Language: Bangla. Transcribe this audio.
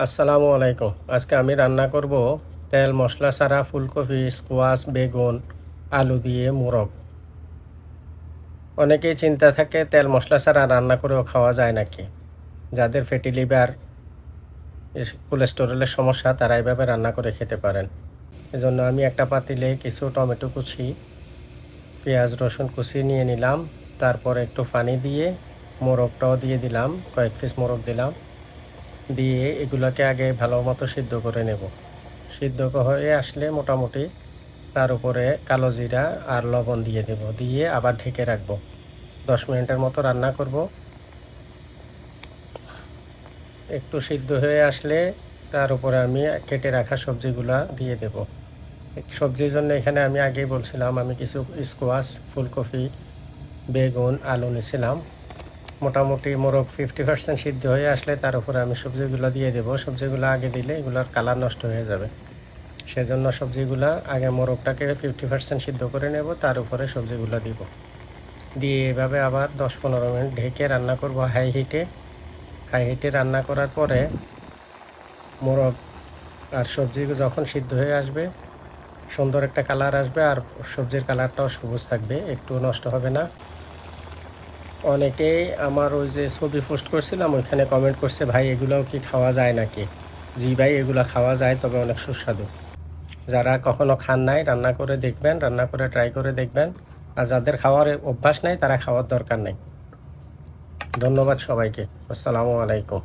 আসসালামু আলাইকুম। আজকে আমি রান্না করব তেল মশলা ছাড়া ফুলকপি, স্কোয়াশ, বেগুন, আলু দিয়ে মোরগ। অনেকেই চিন্তা থাকে তেল মশলা ছাড়া রান্না করেও খাওয়া যায় নাকি। যাদের ফ্যাটি লিভার, কোলেস্টেরলের সমস্যা তারা এইভাবে রান্না করে খেতে পারেন। এজন্য আমি একটা পাতিলে কিছু টমেটো কুচি, পেঁয়াজ রসুন কুচি নিয়ে নিলাম। তারপরে একটু পানি দিয়ে মোরগটাও দিয়ে দিলাম, কয়েক পিস মোরগ দিলাম। দিয়ে এগুলোকে আগে ভালো মতো সিদ্ধ করে নেব। সিদ্ধ হয়ে আসলে মোটামুটি তার উপরে কালো জিরা আর লবণ দিয়ে দেব, দিয়ে আবার ঢেকে রাখবো। 10 মিনিটের মতো রান্না করব। একটু সিদ্ধ হয়ে আসলে তার উপরে আমি কেটে রাখা সবজিগুলা দিয়ে দেব। সবজির জন্য এখানে আমি আগেই বলছিলাম আমি কিছু স্কোয়াশ, ফুলকপি, বেগুন, আলু নিয়েছিলাম। মোটামুটি মোরগ 50% সিদ্ধ হয়ে আসলে তার উপরে আমি সবজিগুলো দিয়ে দেব। সবজিগুলো আগে দিলে এগুলোর কালার নষ্ট হয়ে যাবে। সেজন্য সবজিগুলা আগে মোরগটাকে 50% সিদ্ধ করে নেব, তার উপরে সবজিগুলো দিব। দিয়ে এভাবে আবার 10-15 মিনিট ঢেকে রান্না করব হাই হিটে। হাই হিটে রান্না করার পরে মোরগ আর সবজি যখন সিদ্ধ হয়ে আসবে, সুন্দর একটা কালার আসবে, আর সবজির কালারটাও সবুজ থাকবে, একটু নষ্ট হবে না। অনেকেই আমার ওই যে ছবি পোস্ট করছিলাম ওইখানে কমেন্ট করছে, ভাই এগুলোও কি খাওয়া যায় নাকি? জি ভাই, এগুলো খাওয়া যায়, তবে অনেক সুস্বাদু। যারা কখনো খান নাই রান্না করে দেখবেন, রান্না করে ট্রাই করে দেখবেন। আর যাদের খাওয়ার অভ্যাস নাই তারা খাওয়ার দরকার নেই। ধন্যবাদ সবাইকে। আসসালামু আলাইকুম।